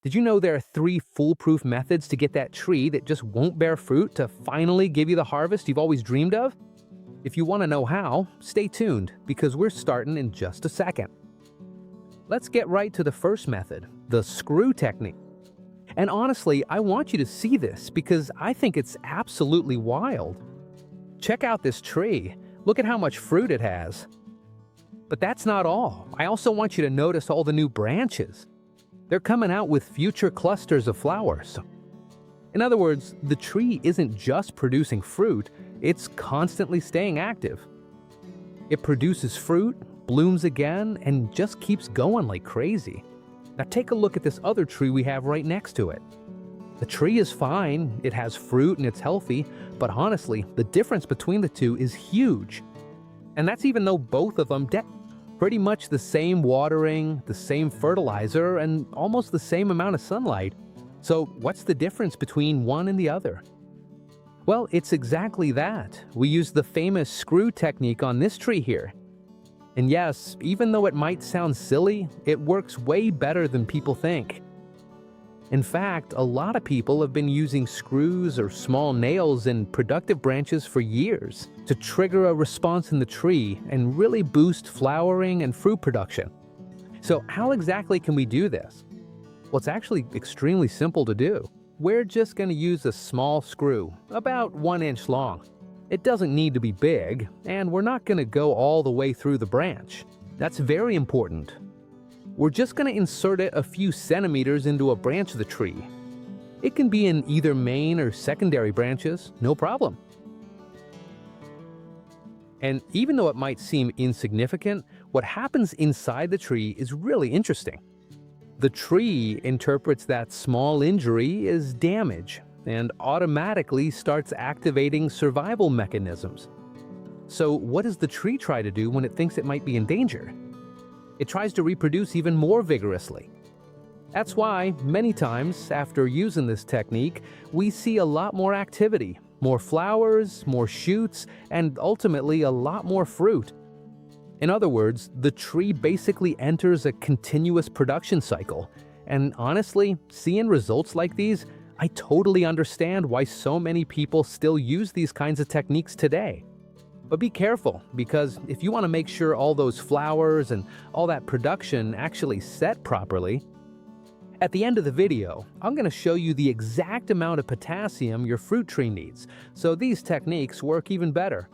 Did you know there are 3 foolproof methods to get that tree that just won't bear fruit to finally give you the harvest you've always dreamed of? If you want to know how, stay tuned because we're starting in just a second. Let's get right to the first method, the screw technique. And honestly, I want you to see this because I think it's absolutely wild. Check out this tree. Look at how much fruit it has. But that's not all. I also want you to notice all the new branches. They're coming out with future clusters of flowers. In other words, the tree isn't just producing fruit, it's constantly staying active. It produces fruit, blooms again, and just keeps going like crazy. Now take a look at this other tree we have right next to it. The tree is fine, it has fruit and it's healthy, but honestly, the difference between the two is huge. And that's even though both of them pretty much the same watering, the same fertilizer, and almost the same amount of sunlight. So what's the difference between one and the other? Well, it's exactly that. We use the famous screw technique on this tree here. And yes, even though it might sound silly, it works way better than people think. In fact, a lot of people have been using screws or small nails in productive branches for years to trigger a response in the tree and really boost flowering and fruit production. So how exactly can we do this? Well, it's actually extremely simple to do. We're just going to use a small screw, about 1 inch long. It doesn't need to be big, and we're not going to go all the way through the branch. That's very important. We're just going to insert it a few centimeters into a branch of the tree. It can be in either main or secondary branches, no problem. And even though it might seem insignificant, what happens inside the tree is really interesting. The tree interprets that small injury as damage and automatically starts activating survival mechanisms. So what does the tree try to do when it thinks it might be in danger? It tries to reproduce even more vigorously. That's why, many times after using this technique, we see a lot more activity, more flowers, more shoots, and ultimately a lot more fruit. In other words, the tree basically enters a continuous production cycle. And honestly, seeing results like these, I totally understand why so many people still use these kinds of techniques today. But be careful, because if you want to make sure all those flowers and all that production actually set properly, at the end of the video, I'm going to show you the exact amount of potassium your fruit tree needs, so these techniques work even better.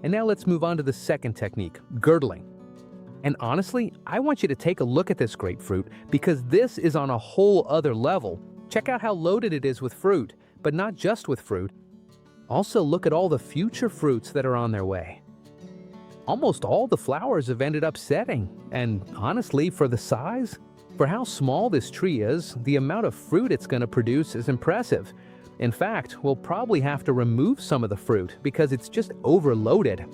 And now let's move on to the second technique, girdling. And honestly, I want you to take a look at this grapefruit because this is on a whole other level. Check out how loaded it is with fruit, but not just with fruit. Also, look at all the future fruits that are on their way. Almost all the flowers have ended up setting, and honestly, for the size, for how small this tree is, the amount of fruit it's going to produce is impressive. In fact, we'll probably have to remove some of the fruit because it's just overloaded.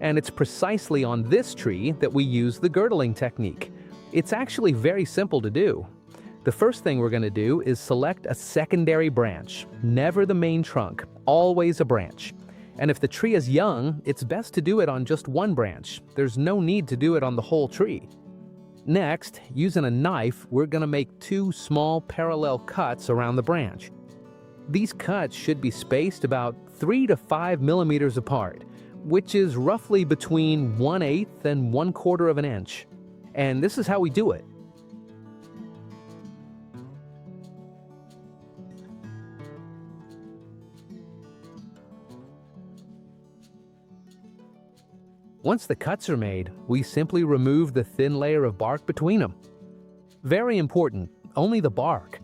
And it's precisely on this tree that we use the girdling technique. It's actually very simple to do. The first thing we're going to do is select a secondary branch, never the main trunk, always a branch. And if the tree is young, it's best to do it on just one branch. There's no need to do it on the whole tree. Next, using a knife, we're going to make 2 small parallel cuts around the branch. These cuts should be spaced about 3 to 5 millimeters apart, which is roughly between 1/8 and 1/4 of an inch. And this is how we do it. Once the cuts are made, we simply remove the thin layer of bark between them. Very important, only the bark.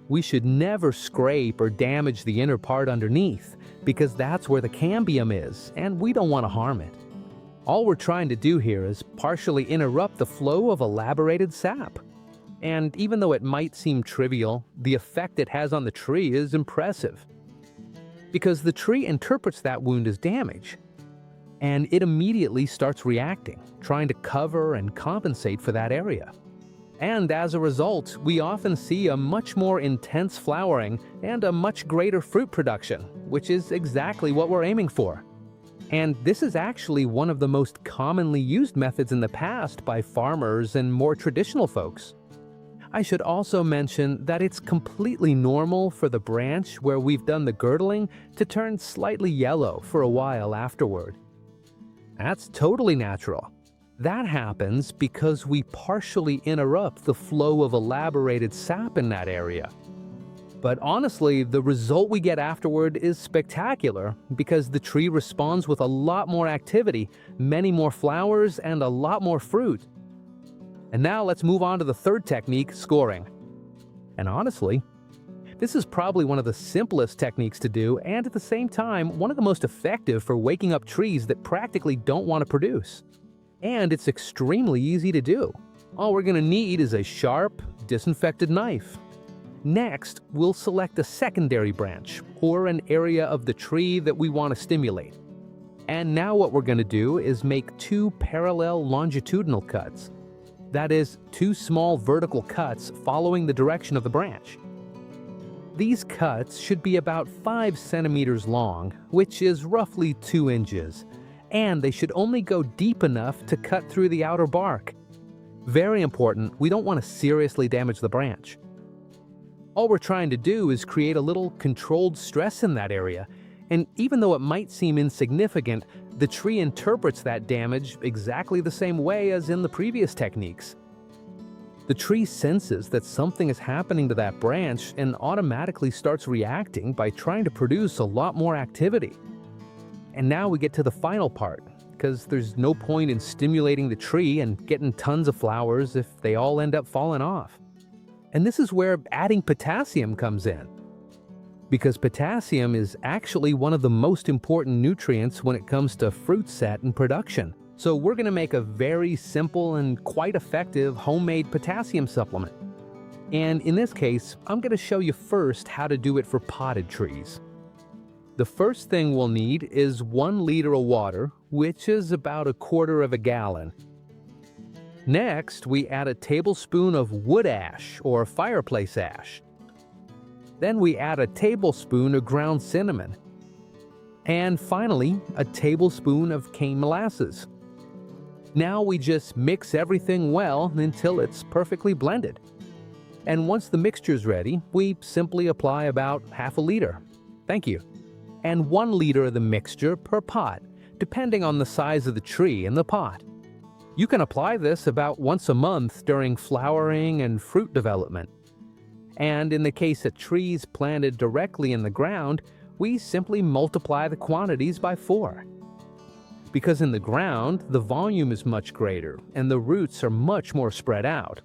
We should never scrape or damage the inner part underneath, because that's where the cambium is, and we don't want to harm it. All we're trying to do here is partially interrupt the flow of elaborated sap. And even though it might seem trivial, the effect it has on the tree is impressive. Because the tree interprets that wound as damage, and it immediately starts reacting, trying to cover and compensate for that area. And as a result, we often see a much more intense flowering and a much greater fruit production, which is exactly what we're aiming for. And this is actually one of the most commonly used methods in the past by farmers and more traditional folks. I should also mention that it's completely normal for the branch where we've done the girdling to turn slightly yellow for a while afterward. That's totally natural. That happens because we partially interrupt the flow of elaborated sap in that area. But honestly, the result we get afterward is spectacular because the tree responds with a lot more activity, many more flowers, and a lot more fruit. And now let's move on to the third technique, scoring. And honestly, this is probably one of the simplest techniques to do and at the same time, one of the most effective for waking up trees that practically don't want to produce. And it's extremely easy to do. All we're going to need is a sharp, disinfected knife. Next, we'll select a secondary branch or an area of the tree that we want to stimulate. And now what we're going to do is make 2 parallel longitudinal cuts. That is, 2 small vertical cuts following the direction of the branch. These cuts should be about 5 centimeters long, which is roughly 2 inches, and they should only go deep enough to cut through the outer bark. Very important, we don't want to seriously damage the branch. All we're trying to do is create a little controlled stress in that area, and even though it might seem insignificant, the tree interprets that damage exactly the same way as in the previous techniques. The tree senses that something is happening to that branch and automatically starts reacting by trying to produce a lot more activity. And now we get to the final part, because there's no point in stimulating the tree and getting tons of flowers if they all end up falling off. And this is where adding potassium comes in. Because potassium is actually one of the most important nutrients when it comes to fruit set and production. So we're going to make a very simple and quite effective homemade potassium supplement. And in this case, I'm going to show you first how to do it for potted trees. The first thing we'll need is 1 liter of water, which is about 1/4 gallon. Next, we add a tablespoon of wood ash or fireplace ash. Then we add a tablespoon of ground cinnamon. And finally, a tablespoon of cane molasses. Now we just mix everything well until it's perfectly blended. And once the mixture's ready, we simply apply about 1/2 liter. Thank you. And 1 liter of the mixture per pot, depending on the size of the tree in the pot. You can apply this about once a month during flowering and fruit development. And in the case of trees planted directly in the ground, we simply multiply the quantities by 4. Because in the ground, the volume is much greater and the roots are much more spread out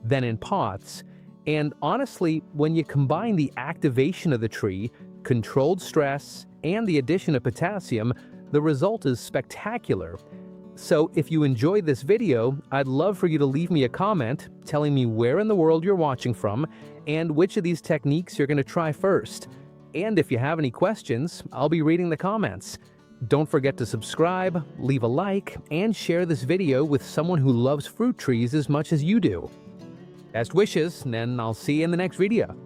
than in pots. And honestly, when you combine the activation of the tree, controlled stress, and the addition of potassium, the result is spectacular. So if you enjoyed this video, I'd love for you to leave me a comment telling me where in the world you're watching from and which of these techniques you're going to try first. And if you have any questions, I'll be reading the comments. Don't forget to subscribe, leave a like, and share this video with someone who loves fruit trees as much as you do. Best wishes, and I'll see you in the next video.